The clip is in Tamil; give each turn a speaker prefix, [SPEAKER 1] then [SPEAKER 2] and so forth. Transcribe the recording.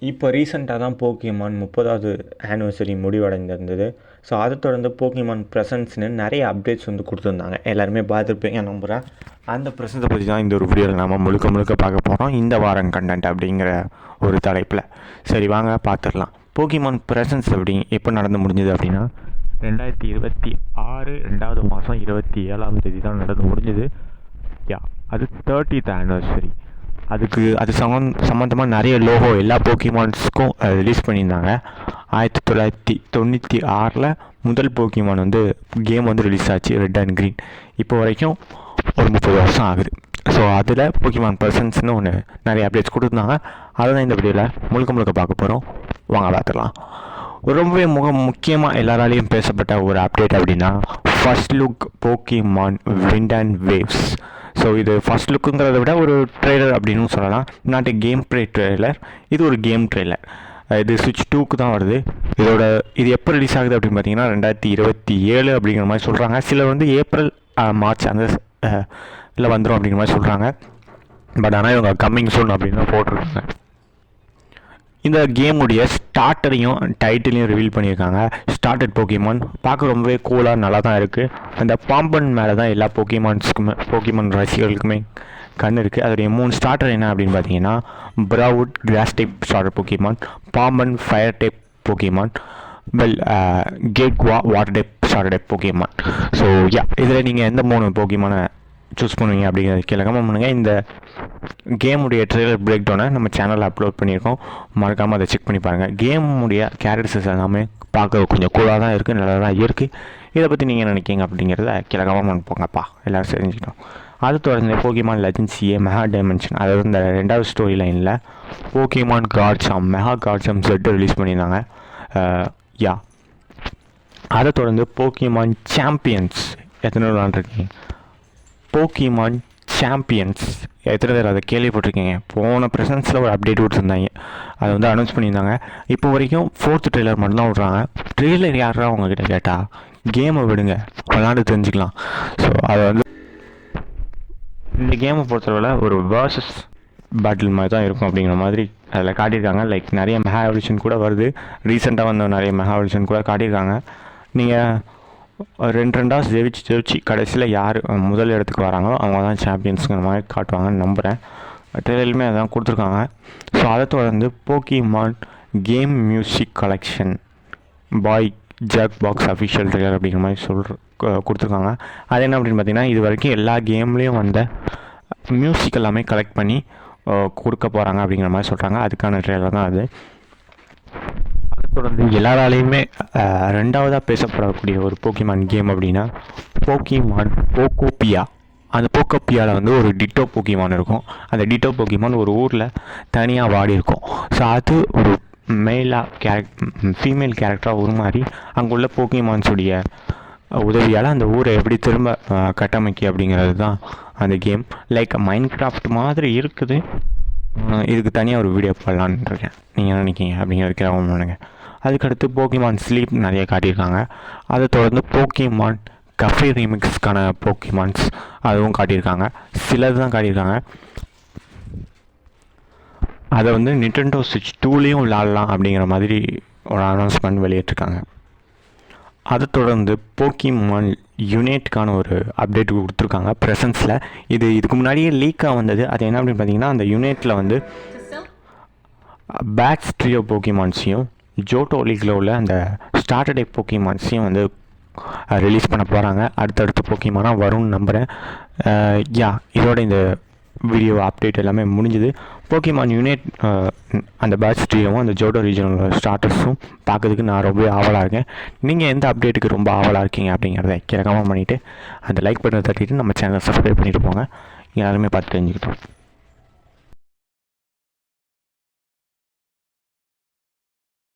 [SPEAKER 1] இப்போ ரீசெண்டாக தான் போக்கிமான் 30வது ஆனிவர்சரி முடிவடைந்திருந்தது. ஸோ அதை தொடர்ந்து போக்கிமான் ப்ரெசன்ட்ஸ்னு நிறைய அப்டேட்ஸ் வந்து கொடுத்துருந்தாங்க. எல்லாருமே பார்த்துருப்பீங்க நம்புகிறேன். அந்த ப்ரெசன்ஸை பற்றி தான் இந்த ஒரு வீடியோவில் நம்ம முழுக்க பார்க்க போகிறோம், இந்த வாரம் கண்டென்ட் அப்படிங்கிற ஒரு தலைப்பில். சரி வாங்க பார்த்துடலாம். போக்கிமான் ப்ரெசன்ஸ் எப்போ நடந்து முடிஞ்சது அப்படின்னா 2026 2வது மாதம் 27ஆம் தேதி தான் நடந்து முடிஞ்சது. அது 30th ஆனிவர்சரி. அது சம்மந்தமாக நிறைய லோகோ எல்லா போக்கிமான்ஸுக்கும் ரிலீஸ் பண்ணியிருந்தாங்க. 1996 முதல் போக்கிமான் வந்து கேம் வந்து ரிலீஸ் ஆச்சு, ரெட் அண்ட் க்ரீன். இப்போ வரைக்கும் ஒரு 30 வருஷம் ஆகுது. ஸோ அதில் போக்கிமான் பர்சன்ஸ்னு ஒன்று நிறைய அப்டேட்ஸ் கொடுத்துருந்தாங்க. அதை தான் இந்த வீடியோவில் முழுக்க பார்க்க போகிறோம். வாங்க பார்த்துடலாம். ரொம்பவே முக்கியமாக எல்லாராலையும் பேசப்பட்ட ஒரு அப்டேட் அப்படின்னா first look Pokemon wind and waves. So இது ஃபர்ஸ்ட் லுக்குங்கிறத விட ஒரு ட்ரெய்லர் அப்படின்னு சொல்லலாம். நாட் கேம் ப்ளே ட்ரெய்லர், இது ஒரு கேம் ட்ரெய்லர். இது Switch 2க்கு தான் வருது. இது எப்போ ரிலீஸ் ஆகுது அப்படின்னு பார்த்தீங்கன்னா 2027 அப்படிங்கிற மாதிரி சொல்கிறாங்க. சிலர் வந்து ஏப்ரல் மார்ச் அந்த இல்லை வந்துடும் அப்படிங்கிற மாதிரி சொல்கிறாங்க. பட் ஆனால் இவங்க கம்மிங் சூன் அப்படின்னு தான் போட்டிருக்காங்க. இந்த கேமுடைய ஸ்டார்டரையும் டைட்டிலையும் ரிவீல் பண்ணியிருக்காங்க. ஸ்டார்டட் போக்கிமான் பார்க்க ரொம்பவே கூலாக நல்லா தான் இருக்குது. அந்த பாம்பன் மேலே தான் எல்லா போக்கிமான் ரசிகர்களுக்குமே கண் இருக்குது. அதோடைய 3 ஸ்டார்டர் என்ன அப்படின்னு பார்த்தீங்கன்னா ப்ரவுட் கிராஸ் டைப் ஸ்டார்டர் போக்கிமான், பாம்பன் ஃபயர் டைப் போக்கிமான், கேட்வா water type starter type Pokemon. So இதில் நீங்கள் எந்த 3 போக்கிமானை சூஸ் பண்ணுவீங்க அப்படிங்கிறது கீழே கமெண்ட் பண்ணுங்கள். இந்த கேமுடைய ட்ரெய்லர் பிரேக் டவுனை நம்ம சேனலில் அப்லோட் பண்ணியிருக்கோம், மறக்காமல் அதை செக் பண்ணி பாருங்கள். கேமுடைய கேரக்டர்ஸ் எல்லாமே பார்க்க கொஞ்சம் கூலாக தான் இருக்குது, நல்லா தான் இருக்குது. இதை பற்றி நீங்கள் நினைக்கிங்க அப்படிங்கிறத கீழே கமெண்ட் போங்கப்பா, எல்லோரும் தெரிஞ்சுக்கிட்டோம். அது தொடர்ந்து போக்கிமான் லெஜெண்ட்ஸ் மெகா டைமென்ஷன், அதாவது இந்த 2வது ஸ்டோரி லைனில் போக்கிமான் கார்ட்ஸாம் மெகா கார்ட்ஸாம் செட்டு ரிலீஸ் பண்ணியிருந்தாங்க. அதை தொடர்ந்து போக்கிமான் சாம்பியன்ஸ் எத்தனை விளாண்டுருக்கீங்க? போக்கிமான் சாம்பியன்ஸ் எத்தனை பேர் அதை கேள்விப்பட்டிருக்கீங்க? போன ப்ரெசன்ஸில் ஒரு அப்டேட் விட்டுருந்தாங்க, அதை வந்து அனௌன்ஸ் பண்ணியிருந்தாங்க. இப்போ வரைக்கும் 4th ட்ரெய்லர் மட்டும்தான் விட்றாங்க. ட்ரெய்லர் யாரா அவங்கக்கிட்ட கேட்டால் கேமை விடுங்க, விளாண்டு தெரிஞ்சுக்கலாம். ஸோ அதை வந்து இந்த கேமை பொறுத்தவரை ஒரு வேர்சஸ் பேட்டில் மாதிரி தான் இருக்கும் அப்படிங்கிற மாதிரி அதில் காட்டியிருக்காங்க. லைக் நிறைய மெகா எவல்யூஷன் கூட வருது, ரீசெண்டாக வந்த நிறைய மெகா எவல்யூஷன் கூட காட்டியிருக்காங்க. நீங்கள் 2 ஜெயிச்சு கடைசியில் யார் முதல் இடத்துக்கு வராங்களோ அவங்க தான் சாம்பியன்ஸுங்கிற மாதிரி காட்டுவாங்கன்னு நம்புகிறேன். ட்ரெய்லருமே அதான் கொடுத்துருக்காங்க. ஸோ அதை தொடர்ந்து போக்கிமான் கேம் மியூசிக் கலெக்ஷன் பாய் ஜாக் பாக்ஸ் அஃபிஷியல் ட்ரெய்லர் அப்படிங்கிற மாதிரி கொடுத்துருக்காங்க. அது என்ன அப்படின்னு பார்த்தீங்கன்னா இது வரைக்கும் எல்லா கேம்லேயும் வந்த மியூசிக் எல்லாமே கலெக்ட் பண்ணி கொடுக்க போகிறாங்க அப்படிங்கிற மாதிரி சொல்கிறாங்க. அதுக்கான ட்ரெய்லர் தான் அது. தொடர்ந்து எல்லாராலையுமே 2வதாக பேசப்படக்கூடிய ஒரு போக்கிமான் கேம் அப்படின்னா போக்கிமான் போக்கோபியா. அந்த போக்கோபியாவில் வந்து ஒரு டிட்டோ போக்கிமான் இருக்கும். அந்த டிட்டோ போக்கிமான் ஒரு ஊரில் தனியாக வாடி இருக்கும். ஸோ அது ஒரு ஃபீமேல் கேரக்டராக உருமாறி அங்குள்ள போக்கிமான்ஸுடைய உதவியால் அந்த ஊரை எப்படி திரும்ப கட்டமைக்க அப்படிங்கிறது தான் அந்த கேம். லைக் மைன்கிராஃப்ட் மாதிரி இருக்குது. இதுக்கு தனியாக ஒரு வீடியோ போடலான்னு இருக்கேன், நீங்கள் நினைக்கிங்க அப்படிங்கிறதுக்கு அவங்க. அதுக்கடுத்து போக்கிமான் ஸ்லீப் நிறைய காட்டியிருக்காங்க. அதை தொடர்ந்து போக்கிமான் கஃபே ரீமிக்ஸ்க்கான போக்கிமான்ஸ் அதுவும் காட்டியிருக்காங்க. சிலது தான் காட்டியிருக்காங்க. அதை வந்து நிண்டெண்டோ Switch 2லேயும் விளாட்லாம் அப்படிங்கிற மாதிரி ஒரு அனௌன்ஸ்மெண்ட் வெளியிட்டிருக்காங்க. அதை தொடர்ந்து போக்கிமான் யுனைட்கான ஒரு அப்டேட் கொடுத்துருக்காங்க ப்ரெசன்ஸில். இதுக்கு முன்னாடியே லீக்காக வந்தது. அது என்ன அப்படின்னு பார்த்தீங்கன்னா அந்த யுனைட்டில் வந்து பேட்ஸ் ட்ரியோ போக்கிமான்ஸையும் ஜோட்டோ லீக்கில் உள்ள அந்த ஸ்டார்டர் டைப் போக்கிமான்ஸையும் வந்து ரிலீஸ் பண்ண போகிறாங்க. அடுத்தடுத்து போக்கிமானாக வரும்னு நம்புகிறேன். இதோட இந்த வீடியோ அப்டேட் எல்லாமே முடிஞ்சுது. போக்கிமான் யுனைட் அந்த பேட்ச் ட்ரீயும் அந்த ஜோட்டோ ரீஜனல் ஸ்டார்டர்ஸும் பார்க்கறதுக்கு நான் ரொம்ப ஆவலாக இருக்கேன். நீங்கள் எந்த அப்டேட்டுக்கு ரொம்ப ஆவலாக இருக்கீங்க அப்படிங்கிறத கமெண்ட் பண்ணிவிட்டு அந்த லைக் பட்டனை தட்டிட்டு நம்ம சேனலை சப்ஸ்கிரைப் பண்ணிட்டு போங்க. எல்லாருமே பார்த்து தெரிஞ்சுக்கிட்டோம்.